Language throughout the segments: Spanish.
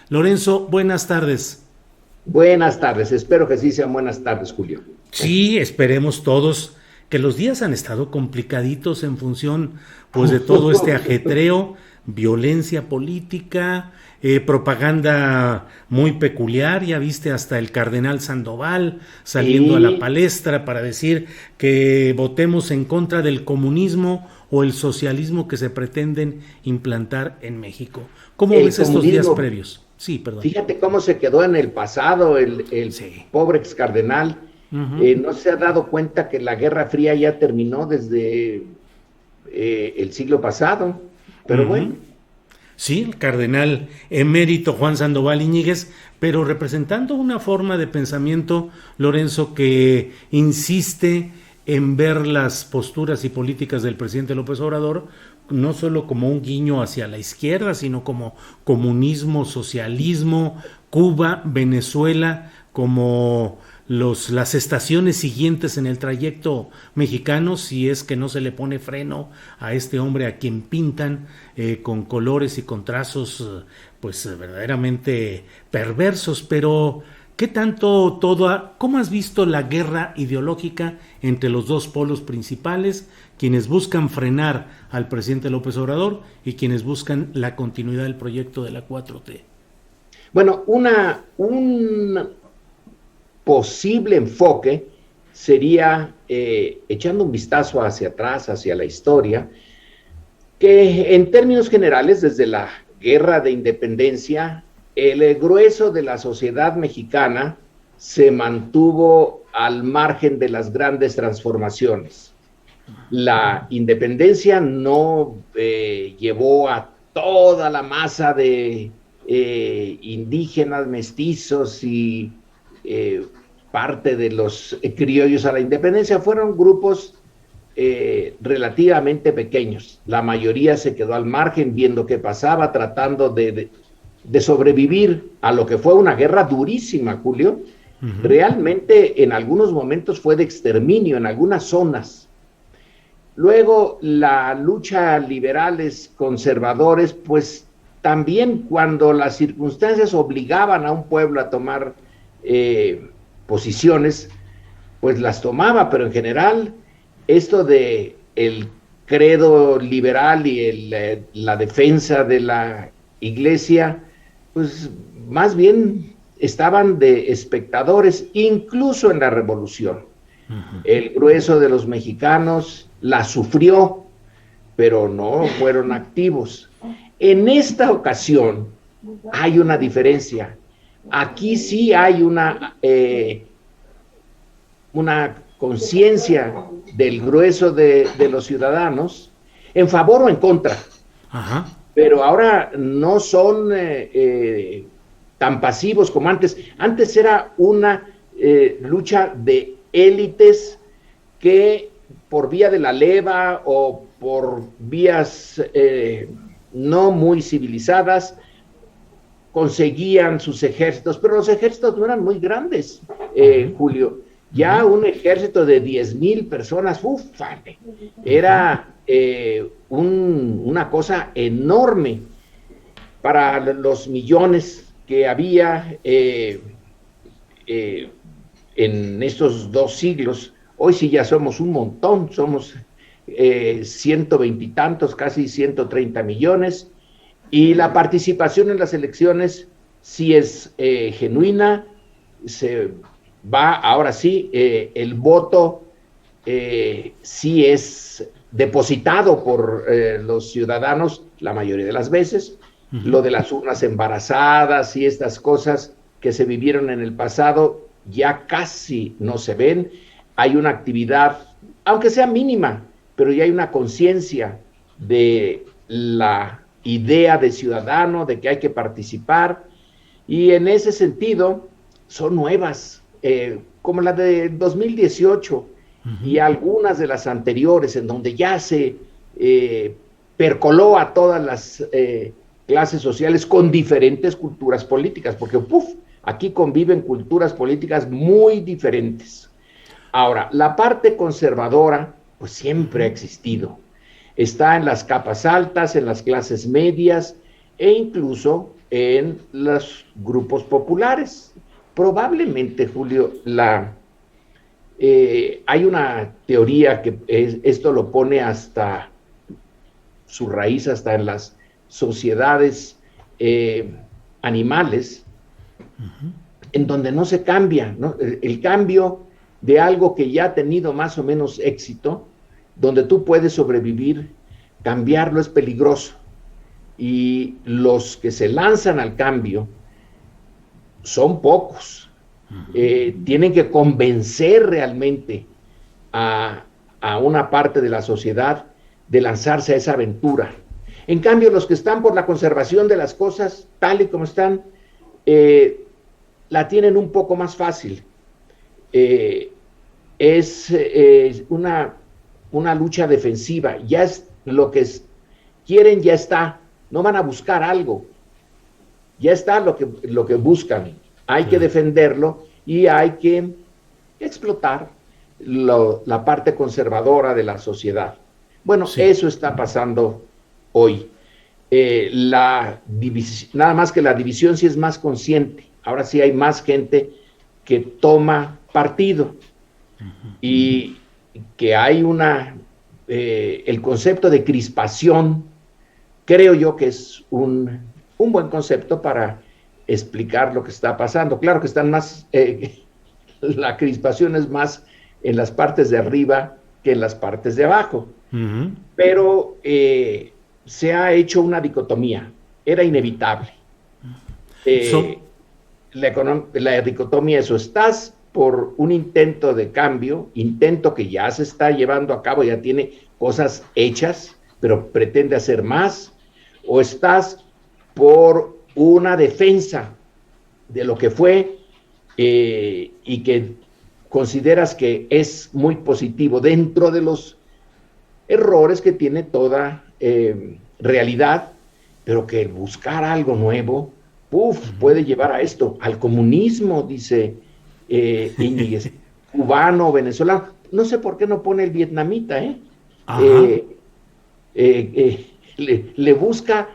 Lorenzo, buenas tardes. Buenas tardes, espero que sí sean buenas tardes, Julio. Sí, esperemos todos que los días han estado complicaditos en función, pues, de todo este ajetreo, violencia política, propaganda muy peculiar. Ya viste hasta el cardenal Sandoval saliendo a la Sí, palestra para decir que votemos en contra del comunismo o el socialismo que se pretenden implantar en México. ¿Cómo el ves estos días comunismo, previos? Sí, perdón. fíjate cómo se quedó en el pasado el Sí. pobre ex cardenal. Ujú. No se ha dado cuenta que la Guerra Fría ya terminó desde el siglo pasado, pero Ujú. bueno. Sí, el cardenal emérito Juan Sandoval Iñiguez, pero representando una forma de pensamiento, Lorenzo, que insiste en ver las posturas y políticas del presidente López Obrador no solo como un guiño hacia la izquierda, sino como comunismo, socialismo, Cuba, Venezuela, como las estaciones siguientes en el trayecto mexicano, si es que no se le pone freno a este hombre a quien pintan con colores y con trazos verdaderamente perversos. Pero ¿qué tanto cómo has visto la guerra ideológica entre los dos polos principales, quienes buscan frenar al presidente López Obrador y quienes buscan la continuidad del proyecto de la 4T? Bueno, un posible enfoque sería, echando un vistazo hacia atrás, hacia la historia, que en términos generales, desde la guerra de independencia, el grueso de la sociedad mexicana se mantuvo al margen de las grandes transformaciones. La independencia no llevó a toda la masa de indígenas, mestizos y eh, parte de los criollos a la independencia. Fueron grupos relativamente pequeños. La mayoría se quedó al margen viendo qué pasaba, tratando de sobrevivir a lo que fue una guerra durísima, Julio. Uh-huh. Realmente en algunos momentos fue de exterminio en algunas zonas. Luego la lucha liberales conservadores, pues también cuando las circunstancias obligaban a un pueblo a tomar posiciones, pues las tomaba, pero en general esto de el credo liberal y la defensa de la iglesia, pues más bien estaban de espectadores, incluso en la revolución. Uh-huh. El grueso de los mexicanos la sufrió, pero no fueron activos. En esta ocasión hay una diferencia. Aquí sí hay una conciencia del grueso de los ciudadanos en favor o en contra, Ajá. pero ahora no son tan pasivos como antes. Antes era una lucha de élites que por vía de la leva o por vías no muy civilizadas conseguían sus ejércitos, pero los ejércitos no eran muy grandes, Uh-huh. Julio. Ya Uh-huh. un ejército de 10,000 personas, ufale, Uh-huh. era una cosa enorme para los millones que había eh, en estos 2 siglos. Hoy sí ya somos un montón, somos 120 y tantos, casi 130 millones, y la participación en las elecciones sí es genuina. Se va, ahora sí, el voto sí es depositado por los ciudadanos la mayoría de las veces. Uh-huh. Lo de las urnas embarazadas y estas cosas que se vivieron en el pasado ya casi no se ven. Hay una actividad, aunque sea mínima, pero ya hay una conciencia de la idea de ciudadano, de que hay que participar, y en ese sentido son nuevas, como la de 2018 y Uh-huh. algunas de las anteriores, en donde ya se percoló a todas las clases sociales con diferentes culturas políticas, porque aquí conviven culturas políticas muy diferentes. Ahora, la parte conservadora, pues siempre ha Uh-huh. existido. Está en las capas altas, en las clases medias e incluso en los grupos populares. Probablemente, Julio, hay una teoría que esto lo pone hasta su raíz, hasta en las sociedades animales, en donde no se cambia, ¿no? El cambio de algo que ya ha tenido más o menos éxito, donde tú puedes sobrevivir, cambiarlo es peligroso. Y los que se lanzan al cambio son pocos. Tienen que convencer realmente a una parte de la sociedad de lanzarse a esa aventura. En cambio, los que están por la conservación de las cosas tal y como están, la tienen un poco más fácil. Es una lucha defensiva. Ya es lo que quieren, ya está. No van a buscar algo. Ya está lo que buscan. Hay que defenderlo y hay que explotar la parte conservadora de la sociedad. Bueno, eso está pasando hoy. Nada más que la división sí es más consciente. Ahora sí hay más gente que toma partido y que hay el concepto de crispación, creo yo que es un buen concepto para explicar lo que está pasando. Claro que están más, la crispación es más en las partes de arriba que en las partes de abajo. Pero se ha hecho una dicotomía, era inevitable. La dicotomía es: o estás por un intento de cambio, intento que ya se está llevando a cabo, ya tiene cosas hechas, pero pretende hacer más, o estás por una defensa de lo que fue y que consideras que es muy positivo dentro de los errores que tiene toda realidad, pero que buscar algo nuevo, puede llevar a esto, al comunismo, dice Íñiguez, cubano, venezolano. No sé por qué no pone el vietnamita, le busca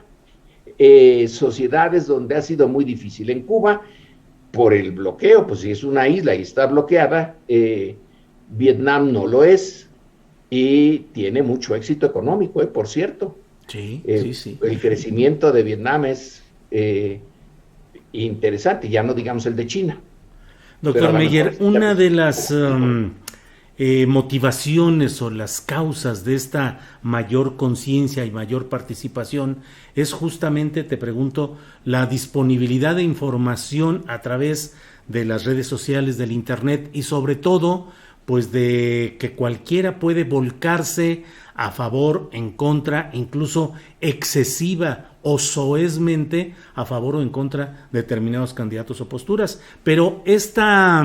sociedades donde ha sido muy difícil. En Cuba, por el bloqueo, pues si es una isla y está bloqueada, Vietnam no lo es, y tiene mucho éxito económico, por cierto. Sí. El crecimiento de Vietnam es interesante, ya no digamos el de China. Doctor Meyer, una de las motivaciones o las causas de esta mayor conciencia y mayor participación es justamente, te pregunto, la disponibilidad de información a través de las redes sociales, del internet y sobre todo pues de que cualquiera puede volcarse a favor, en contra, incluso excesiva o soezmente a favor o en contra de determinados candidatos o posturas. Pero esta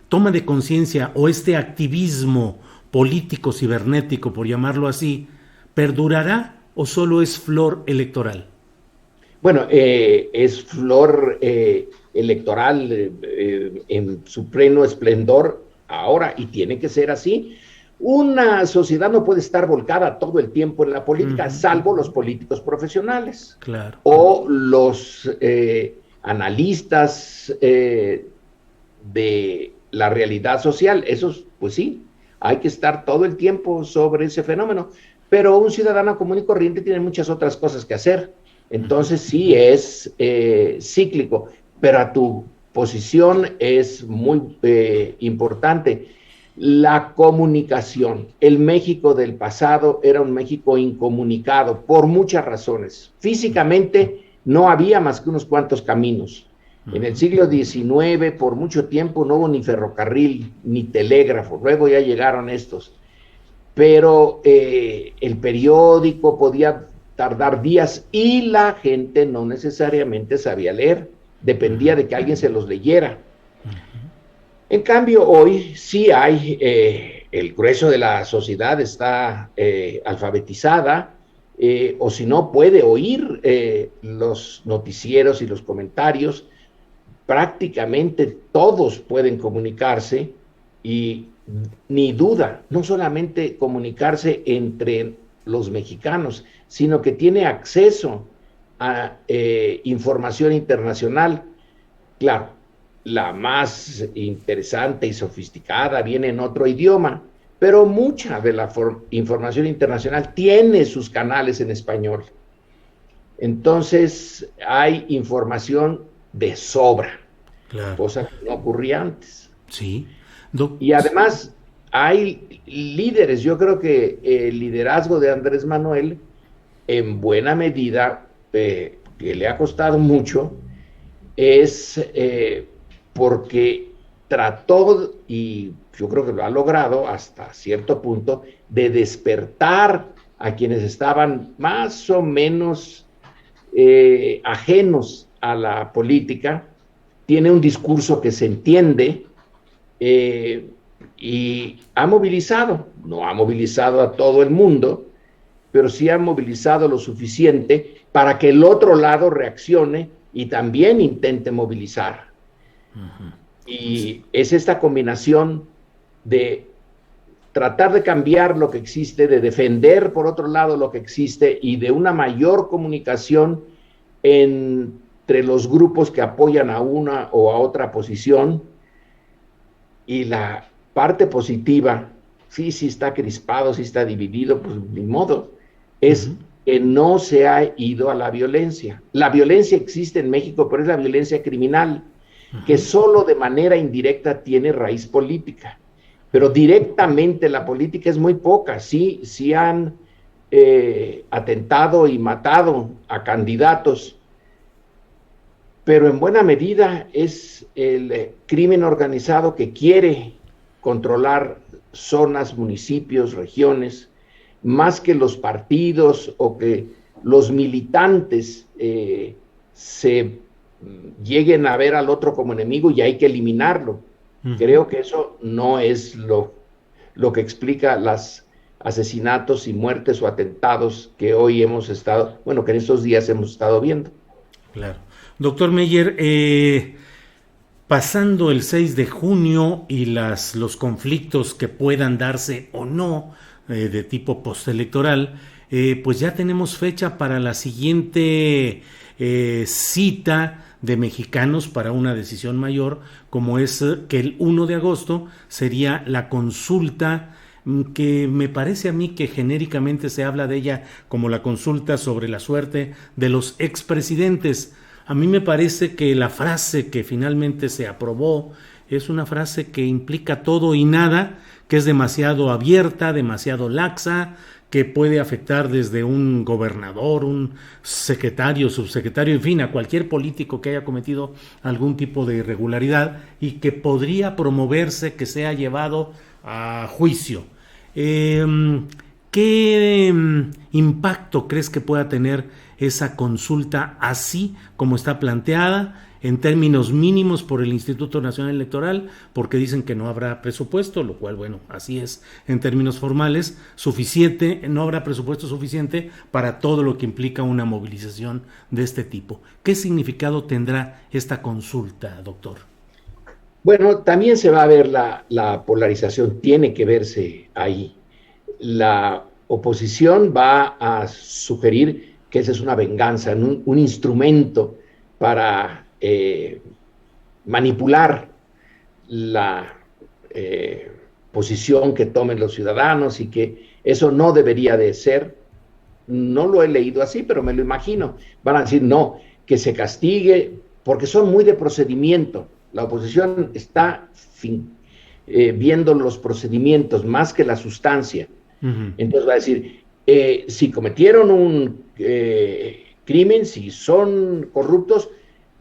toma de conciencia o este activismo político cibernético, por llamarlo así, ¿perdurará o solo es flor electoral? Bueno, es flor electoral en su pleno esplendor ahora, y tiene que ser así. Una sociedad no puede estar volcada todo el tiempo en la política, salvo los políticos profesionales. Claro. O los analistas de la realidad social. Esos, pues sí, hay que estar todo el tiempo sobre ese fenómeno. Pero un ciudadano común y corriente tiene muchas otras cosas que hacer. Entonces sí es cíclico, pero a tu posición es muy importante. La comunicación. El México del pasado era un México incomunicado por muchas razones. Físicamente no había más que unos cuantos caminos. En el siglo XIX, por mucho tiempo, no hubo ni ferrocarril, ni telégrafo. Luego ya llegaron estos. Pero el periódico podía tardar días y la gente no necesariamente sabía leer. Dependía de que alguien se los leyera. En cambio, hoy sí hay, el grueso de la sociedad está alfabetizada, o si no, puede oír los noticieros y los comentarios. Prácticamente todos pueden comunicarse y ni duda, no solamente comunicarse entre los mexicanos, sino que tiene acceso información internacional. Claro, la más interesante y sofisticada viene en otro idioma, pero mucha de la información internacional tiene sus canales en español. Entonces hay información de sobra, Claro. cosa que no ocurría antes. Sí. Y además hay líderes. Yo creo que el liderazgo de Andrés Manuel, en buena medida, que le ha costado mucho, es porque trató, y yo creo que lo ha logrado hasta cierto punto, de despertar a quienes estaban más o menos ajenos a la política. Tiene un discurso que se entiende, y ha movilizado, no ha movilizado a todo el mundo, pero sí ha movilizado lo suficiente para que el otro lado reaccione y también intente movilizar. Y es esta combinación de tratar de cambiar lo que existe, de defender por otro lado lo que existe y de una mayor comunicación entre los grupos que apoyan a una o a otra posición. Y la parte positiva, sí está crispado, sí está dividido, pues ni modo, es que no se ha ido a la violencia. La violencia existe en México, pero es la violencia criminal, que solo de manera indirecta tiene raíz política, pero directamente la política es muy poca. Sí han atentado y matado a candidatos, pero en buena medida es el crimen organizado que quiere controlar zonas, municipios, regiones, más que los partidos o que los militantes se lleguen a ver al otro como enemigo y hay que eliminarlo. Creo que eso no es lo que explica los asesinatos y muertes o atentados que hoy hemos estado, que en estos días hemos estado viendo. Claro. Doctor Meyer, pasando el 6 de junio y los conflictos que puedan darse o no de tipo postelectoral, pues ya tenemos fecha para la siguiente cita de mexicanos para una decisión mayor, como es que el 1 de agosto sería la consulta, que me parece a mí que genéricamente se habla de ella como la consulta sobre la suerte de los expresidentes. A mí me parece que la frase que finalmente se aprobó es una frase que implica todo y nada, que es demasiado abierta, demasiado laxa, que puede afectar desde un gobernador, un secretario, subsecretario, en fin, a cualquier político que haya cometido algún tipo de irregularidad y que podría promoverse que sea llevado a juicio. ¿Qué impacto crees que pueda tener esa consulta así como está planteada, en términos mínimos por el Instituto Nacional Electoral, porque dicen que no habrá presupuesto, lo cual, así es en términos formales, suficiente, no habrá presupuesto suficiente para todo lo que implica una movilización de este tipo? ¿Qué significado tendrá esta consulta, doctor? Bueno, también se va a ver la polarización, tiene que verse ahí. La oposición va a sugerir que esa es una venganza, un instrumento para manipular la posición que tomen los ciudadanos y que eso no debería de ser. No lo he leído así, pero me lo imagino. Van a decir no, que se castigue, porque son muy de procedimiento. La oposición está viendo los procedimientos más que la sustancia. Entonces va a decir, si cometieron un crimen, si son corruptos,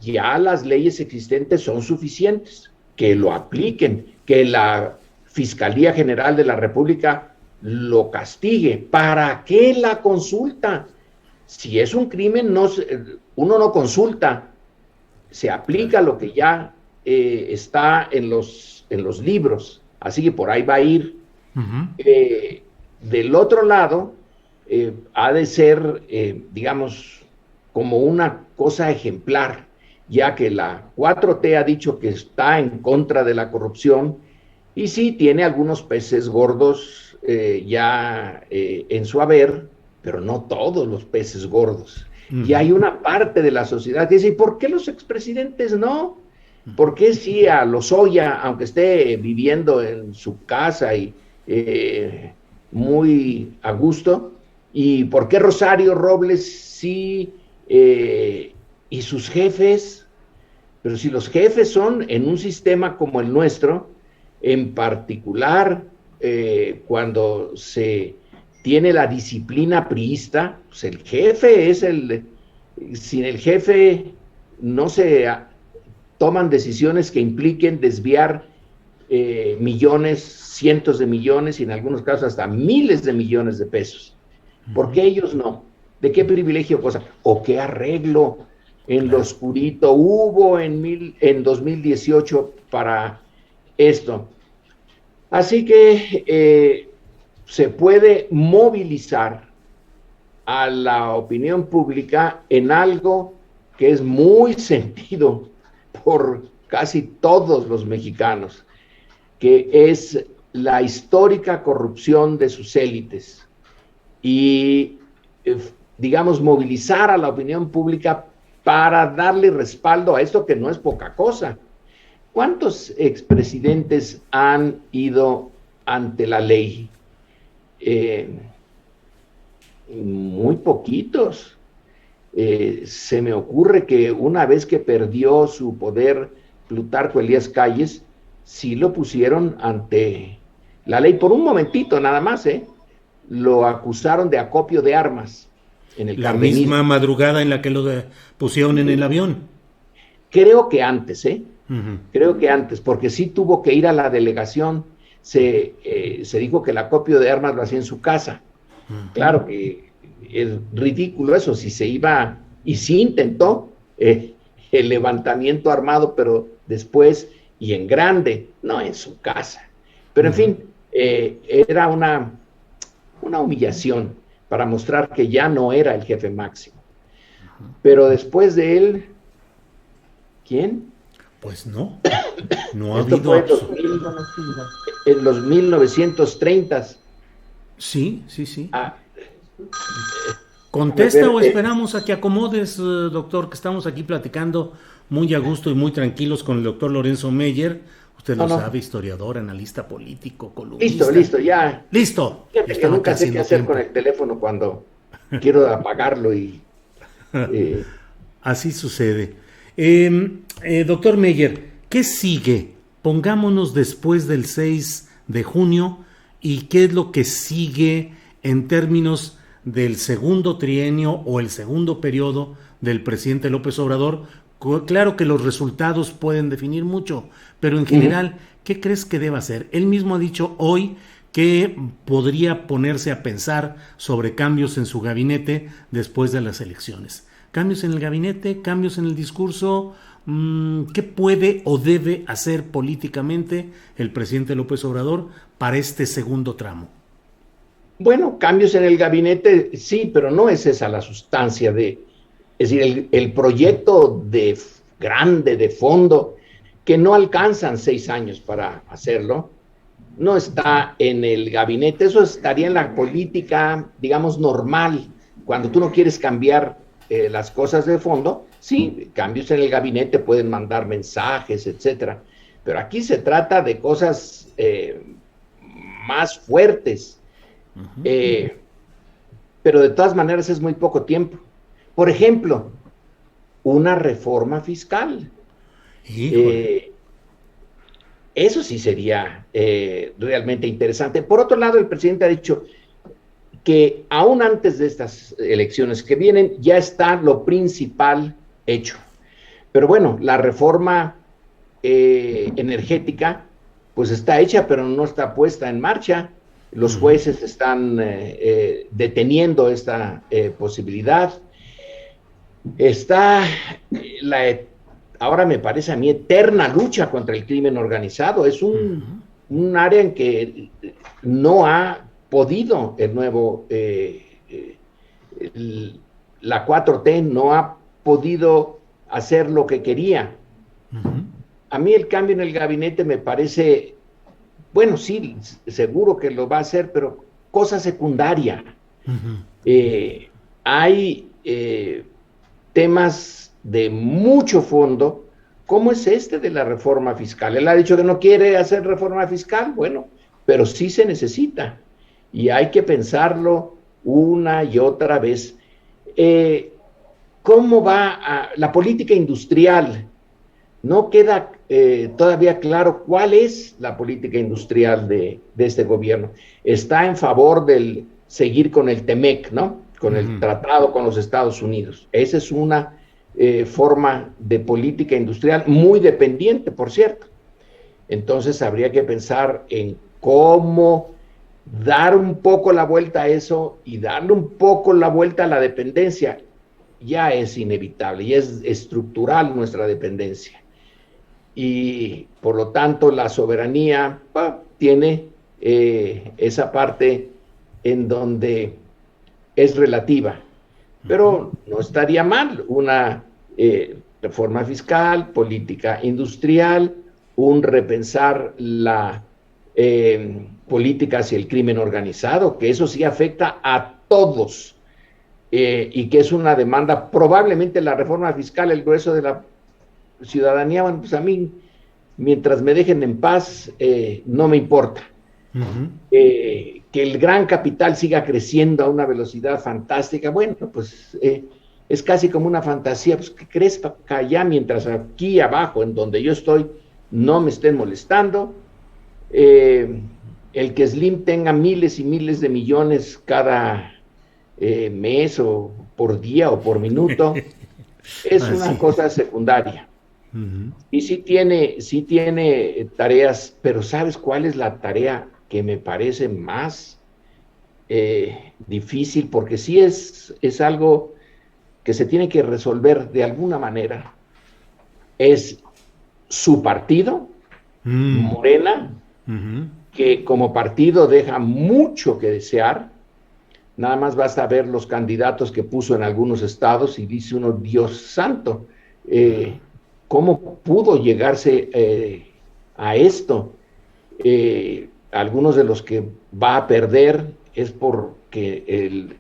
ya las leyes existentes son suficientes, que lo apliquen, que la Fiscalía General de la República lo castigue. ¿Para qué la consulta? Si es un crimen, uno no consulta, se aplica lo que ya está en los libros, así que por ahí va a ir. Del otro lado, ha de ser, digamos, como una cosa ejemplar, ya que la 4T ha dicho que está en contra de la corrupción y sí tiene algunos peces gordos ya en su haber, pero no todos los peces gordos. Y hay una parte de la sociedad que dice, ¿y por qué los expresidentes no? ¿Por qué sí a Lozoya, aunque esté viviendo en su casa y muy a gusto? ¿Y por qué Rosario Robles sí y sus jefes? Pero si los jefes son en un sistema como el nuestro, en particular cuando se tiene la disciplina priista, pues el jefe es sin el jefe no se toman decisiones que impliquen desviar millones, cientos de millones y en algunos casos hasta miles de millones de pesos. ¿Por qué ellos no? ¿De qué privilegio cosa? ¿O qué arreglo en lo oscurito hubo en 2018 para esto? Así que se puede movilizar a la opinión pública en algo que es muy sentido por casi todos los mexicanos, que es la histórica corrupción de sus élites y, digamos, movilizar a la opinión pública para darle respaldo a esto que no es poca cosa. ¿Cuántos expresidentes han ido ante la ley? Muy poquitos. Se me ocurre que una vez que perdió su poder Plutarco Elías Calles, sí lo pusieron ante la ley por un momentito nada más, lo acusaron de acopio de armas en el cardenismo. Misma madrugada en la que lo pusieron en el avión. Creo que antes, creo que antes, porque sí tuvo que ir a la delegación. Se dijo que el acopio de armas lo hacía en su casa. Claro que es ridículo eso, si se iba, y sí intentó el levantamiento armado, pero después y en grande, no en su casa. Pero en fin, era una humillación para mostrar que ya no era el jefe máximo. Pero después de él, ¿quién? Pues no ha habido en los 1930s. Sí. ¿Contesta o esperamos a que acomodes, doctor, que estamos aquí platicando muy a gusto y muy tranquilos con el doctor Lorenzo Meyer? Usted lo sabe, historiador, analista político, columnista. Listo, ya. Listo. Fíjate que nunca sé qué hacer con el teléfono cuando quiero apagarlo y... Así sucede. Doctor Meyer, ¿qué sigue? Pongámonos después del 6 de junio y qué es lo que sigue en términos del segundo trienio o el segundo periodo del presidente López Obrador. Claro que los resultados pueden definir mucho, pero en general, ¿qué crees que deba hacer? Él mismo ha dicho hoy que podría ponerse a pensar sobre cambios en su gabinete después de las elecciones. Cambios en el gabinete, cambios en el discurso. ¿Qué puede o debe hacer políticamente el presidente López Obrador para este segundo tramo? Bueno, cambios en el gabinete, sí, pero no es esa la sustancia es decir, el proyecto grande, de fondo, que no alcanzan 6 años para hacerlo, no está en el gabinete. Eso estaría en la política, digamos, normal, cuando tú no quieres cambiar las cosas de fondo. Sí, cambios en el gabinete pueden mandar mensajes, etcétera, pero aquí se trata de cosas más fuertes. Pero de todas maneras es muy poco tiempo. Por ejemplo, una reforma fiscal. Eso sí sería realmente interesante. Por otro lado, el presidente ha dicho que aún antes de estas elecciones que vienen ya está lo principal hecho. Pero bueno, la reforma energética pues está hecha, pero no está puesta en marcha. Los jueces están deteniendo esta posibilidad. Está ahora me parece a mí eterna lucha contra el crimen organizado. Es un área en que no ha podido la 4T no ha podido hacer lo que quería. A mí el cambio en el gabinete me parece, bueno, sí, seguro que lo va a hacer, pero cosa secundaria. Hay temas de mucho fondo, como es este de la reforma fiscal. Él ha dicho que no quiere hacer reforma fiscal, bueno, pero sí se necesita y hay que pensarlo una y otra vez. ¿Cómo va la política industrial? No queda todavía claro cuál es la política industrial de este gobierno. Está en favor del seguir con el TEMEC, ¿no? Con el tratado con los Estados Unidos. Esa es una forma de política industrial muy dependiente, por cierto. Entonces habría que pensar en cómo dar un poco la vuelta a eso y darle un poco la vuelta a la dependencia. Ya es inevitable, ya es estructural nuestra dependencia. Y por lo tanto la soberanía tiene esa parte en donde es relativa, pero no estaría mal una reforma fiscal, política industrial, un repensar la política hacia el crimen organizado, que eso sí afecta a todos y que es una demanda, probablemente la reforma fiscal, el grueso de la ciudadanía, bueno, pues a mí, mientras me dejen en paz, no me importa. Que el gran capital siga creciendo a una velocidad fantástica, bueno, pues es casi como una fantasía, pues que crezca allá mientras aquí abajo, en donde yo estoy, no me estén molestando. El que Slim tenga miles y miles de millones cada mes o por día o por minuto, es una cosa secundaria. Y sí tiene tareas, pero ¿sabes cuál es la tarea que me parece más difícil? Porque sí es algo que se tiene que resolver de alguna manera. Es su partido, Morena, que como partido deja mucho que desear. Nada más basta ver los candidatos que puso en algunos estados y dice uno, Dios santo, ¿cómo pudo llegarse a esto? Algunos de los que va a perder es porque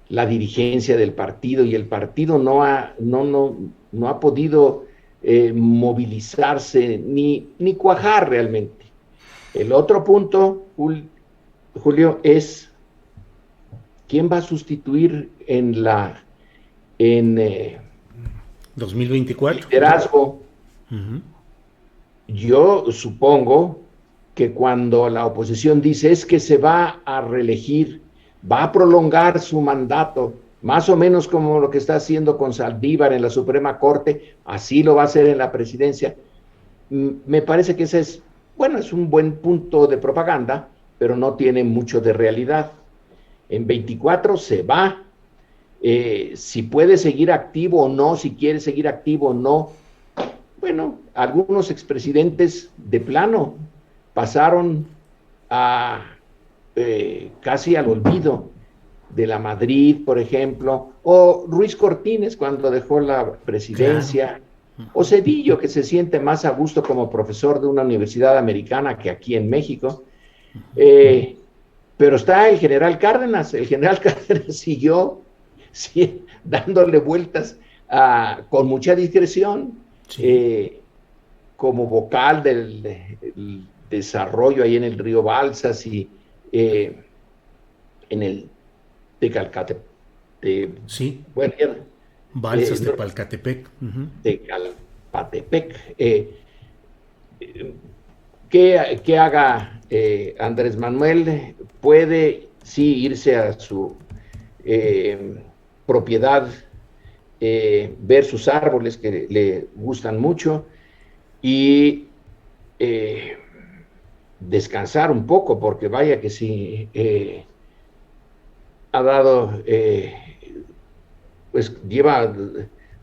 la dirigencia del partido y el partido no ha podido movilizarse ni cuajar realmente. El otro punto, Julio, es ¿quién va a sustituir en 2024 liderazgo? Yo supongo que cuando la oposición dice es que se va a reelegir, va a prolongar su mandato, más o menos como lo que está haciendo con Saldívar en la Suprema Corte, así lo va a hacer en la presidencia. Me parece que ese es un buen punto de propaganda, pero no tiene mucho de realidad. En 24 se va, si puede seguir activo o no, si quiere seguir activo o no. Bueno, algunos expresidentes de plano pasaron casi al olvido. De la Madrid, por ejemplo, o Ruiz Cortines cuando dejó la presidencia, claro. O Zedillo, que se siente más a gusto como profesor de una universidad americana que aquí en México. Pero está el general Cárdenas siguió dándole vueltas con mucha discreción, sí. Como vocal del desarrollo ahí en el río Balsas y en el sí. Bueno, Balsas de Palcatepec. Tecalpatepec. ¿Qué haga Andrés Manuel? Puede sí irse a su propiedad, ver sus árboles que le gustan mucho y descansar un poco, porque vaya que sí ha dado, pues lleva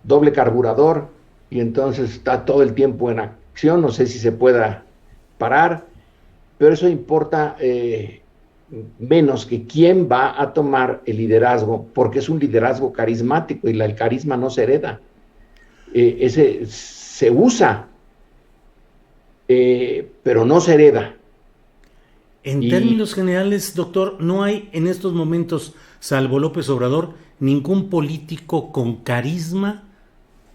doble carburador y entonces está todo el tiempo en acción. No sé si se pueda parar, pero eso importa menos que quién va a tomar el liderazgo, porque es un liderazgo carismático y el carisma no se hereda. Ese se usa, pero no se hereda. En términos generales, doctor, no hay en estos momentos, salvo López Obrador, ningún político con carisma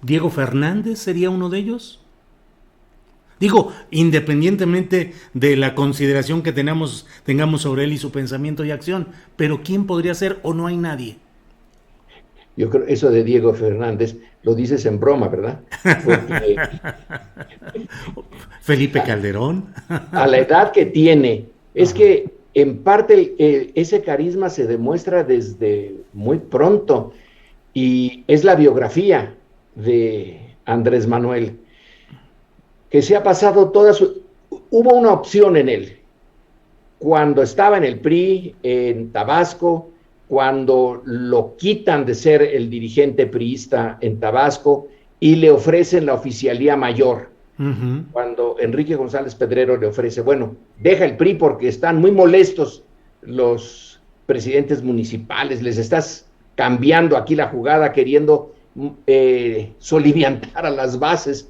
¿Diego Fernández sería uno de ellos? Digo, independientemente de la consideración que tengamos sobre él y su pensamiento y acción, pero ¿quién podría ser o no hay nadie? Yo creo eso de Diego Fernández lo dices en broma, ¿verdad? Porque Felipe Calderón. a la edad que tiene, es que en parte ese carisma se demuestra desde muy pronto y es la biografía de Andrés Manuel, que se ha pasado toda su... Hubo una opción en él, cuando estaba en el PRI, en Tabasco, cuando lo quitan de ser el dirigente priista en Tabasco y le ofrecen la oficialía mayor. Cuando Enrique González Pedrero le ofrece, bueno, deja el PRI porque están muy molestos los presidentes municipales, les estás cambiando aquí la jugada, queriendo soliviantar a las bases.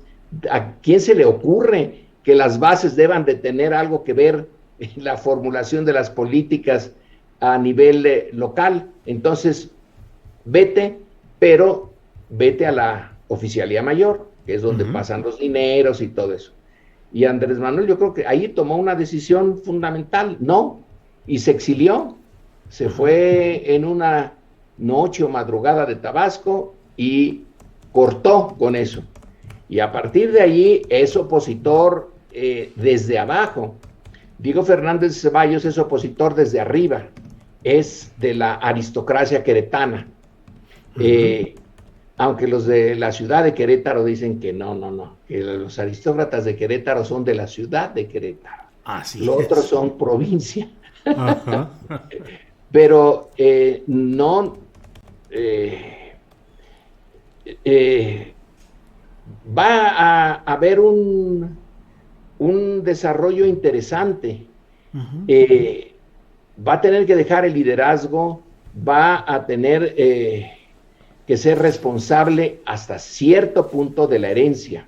¿A quién se le ocurre que las bases deban de tener algo que ver en la formulación de las políticas a nivel local? Entonces, vete, pero vete a la oficialía mayor, que es donde pasan los dineros y todo eso. Y Andrés Manuel, yo creo que ahí tomó una decisión fundamental, no, y se exilió, se fue en una noche o madrugada de Tabasco y cortó con eso. Y a partir de allí es opositor desde abajo. Diego Fernández Ceballos es opositor desde arriba, es de la aristocracia queretana. Aunque los de la ciudad de Querétaro dicen que no, que los aristócratas de Querétaro son de la ciudad de Querétaro. Así los es. otros son provincia. Ajá. Pero no... va a haber un desarrollo interesante. Va a tener que dejar el liderazgo, va a tener que ser responsable hasta cierto punto de la herencia.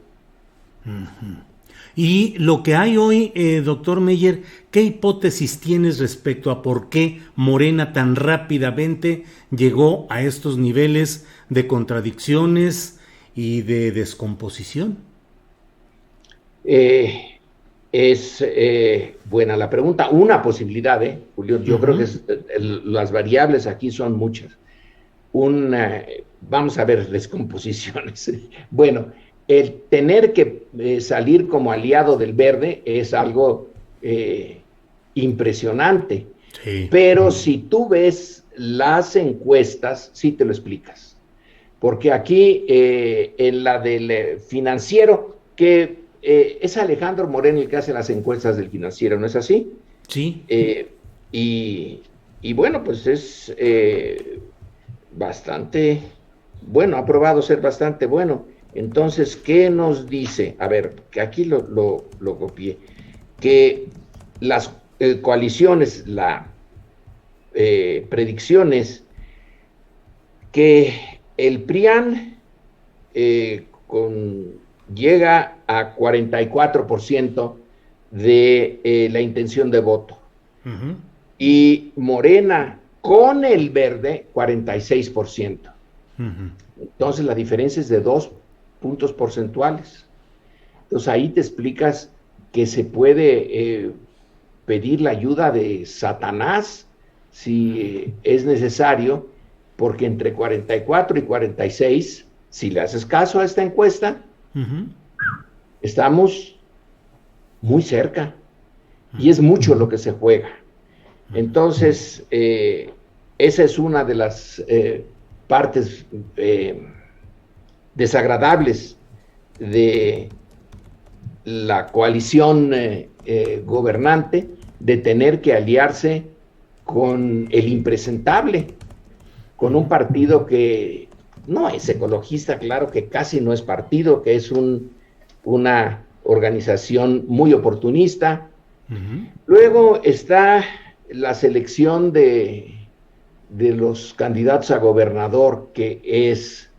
Y lo que hay hoy, doctor Meyer, ¿qué hipótesis tienes respecto a por qué Morena tan rápidamente llegó a estos niveles de contradicciones y de descomposición? Es buena la pregunta. Una posibilidad, Julio, yo creo que las variables aquí son muchas. Vamos a ver descomposiciones. Bueno, el tener que salir como aliado del Verde es algo impresionante. Sí. Pero si tú ves las encuestas, sí te lo explicas. Porque aquí, en la del Financiero, que es Alejandro Moreno el que hace las encuestas del Financiero, ¿no es así? Sí. Y bueno, pues es bastante bueno, ha probado ser bastante bueno. Entonces, ¿qué nos dice? A ver, que aquí lo copié. Que las coaliciones, predicciones, que el PRIAN llega a 44% de la intención de voto. Y Morena con el Verde, 46%. Entonces, la diferencia es de 2 puntos porcentuales. Entonces, ahí te explicas que se puede pedir la ayuda de Satanás si es necesario, porque entre 44 y 46, si le haces caso a esta encuesta, estamos muy cerca y es mucho lo que se juega. Entonces, esa es una de las partes desagradables de la coalición gobernante, de tener que aliarse con el impresentable, con un partido que no es ecologista, claro que casi no es partido, que es una organización muy oportunista. Luego está la selección de los candidatos a gobernador, que es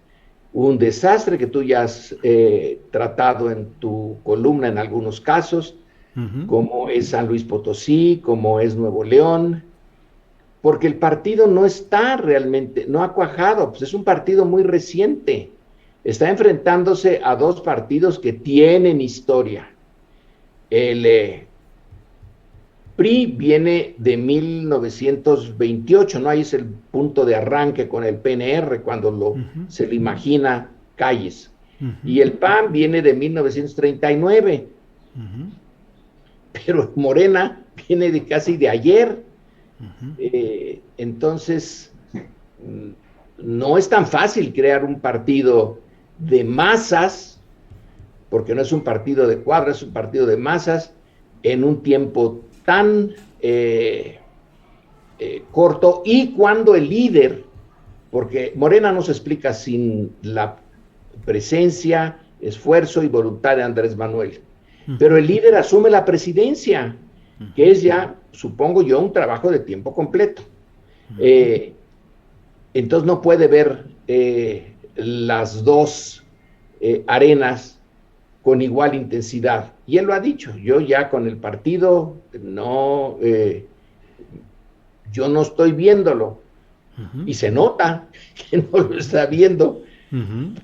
un desastre que tú ya has tratado en tu columna en algunos casos, como es San Luis Potosí, como es Nuevo León, porque el partido no está realmente, no ha cuajado, pues es un partido muy reciente, está enfrentándose a dos partidos que tienen historia. El PRI viene de 1928, ¿no? Ahí es el punto de arranque con el PNR, cuando se lo imagina Calles. Y el PAN viene de 1939. Pero Morena viene de casi de ayer. Entonces, no es tan fácil crear un partido de masas, porque no es un partido de cuadras, es un partido de masas, en un tiempo tan corto, y cuando el líder, porque Morena no se explica sin la presencia, esfuerzo y voluntad de Andrés Manuel, pero el líder asume la presidencia, que es ya, supongo yo, un trabajo de tiempo completo. Entonces no puede ver las dos arenas con igual intensidad. Y él lo ha dicho, yo ya con el partido no, yo no estoy viéndolo. Y se nota que no lo está viendo,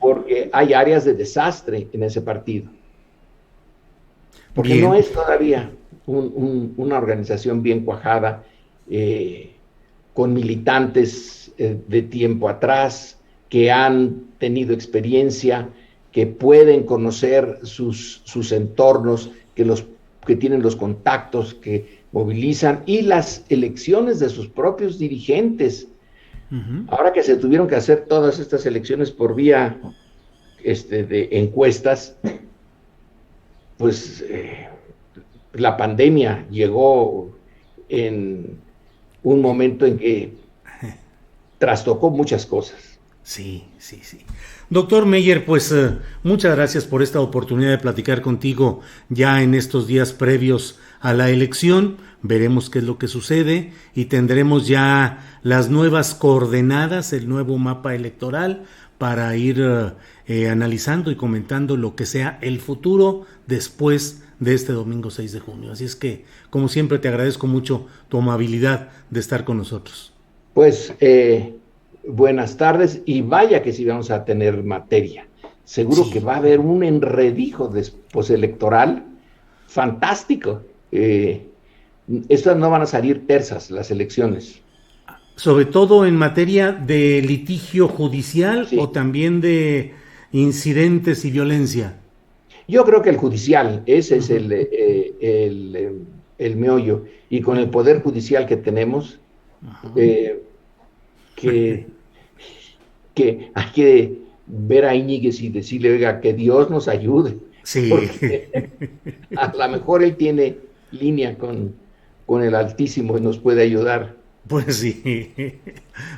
porque hay áreas de desastre en ese partido. Porque no es todavía una organización bien cuajada, con militantes de tiempo atrás, que han tenido experiencia, que pueden conocer sus entornos, que tienen los contactos, que movilizan, y las elecciones de sus propios dirigentes. Ahora que se tuvieron que hacer todas estas elecciones por vía de encuestas, pues la pandemia llegó en un momento en que trastocó muchas cosas. Sí. Doctor Meyer, pues muchas gracias por esta oportunidad de platicar contigo ya en estos días previos a la elección. Veremos qué es lo que sucede y tendremos ya las nuevas coordenadas, el nuevo mapa electoral para ir analizando y comentando lo que sea el futuro después de este domingo 6 de junio. Así es que, como siempre, te agradezco mucho tu amabilidad de estar con nosotros. Pues buenas tardes, y vaya que sí vamos a tener materia. Seguro que va a haber un enredijo postelectoral fantástico. Estas no van a salir tersas, las elecciones. Sobre todo en materia de litigio judicial, sí, o también de incidentes y violencia. Yo creo que el judicial, ese es el meollo, y con el poder judicial que tenemos, que hay que ver a Íñiguez y decirle, oiga, que Dios nos ayude. Sí. Porque a lo mejor él tiene línea con el Altísimo y nos puede ayudar. Pues sí.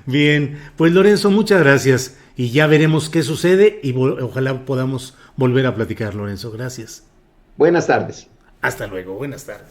Bien, pues Lorenzo, muchas gracias y ya veremos qué sucede y ojalá podamos volver a platicar, Lorenzo. Gracias. Buenas tardes. Hasta luego, buenas tardes.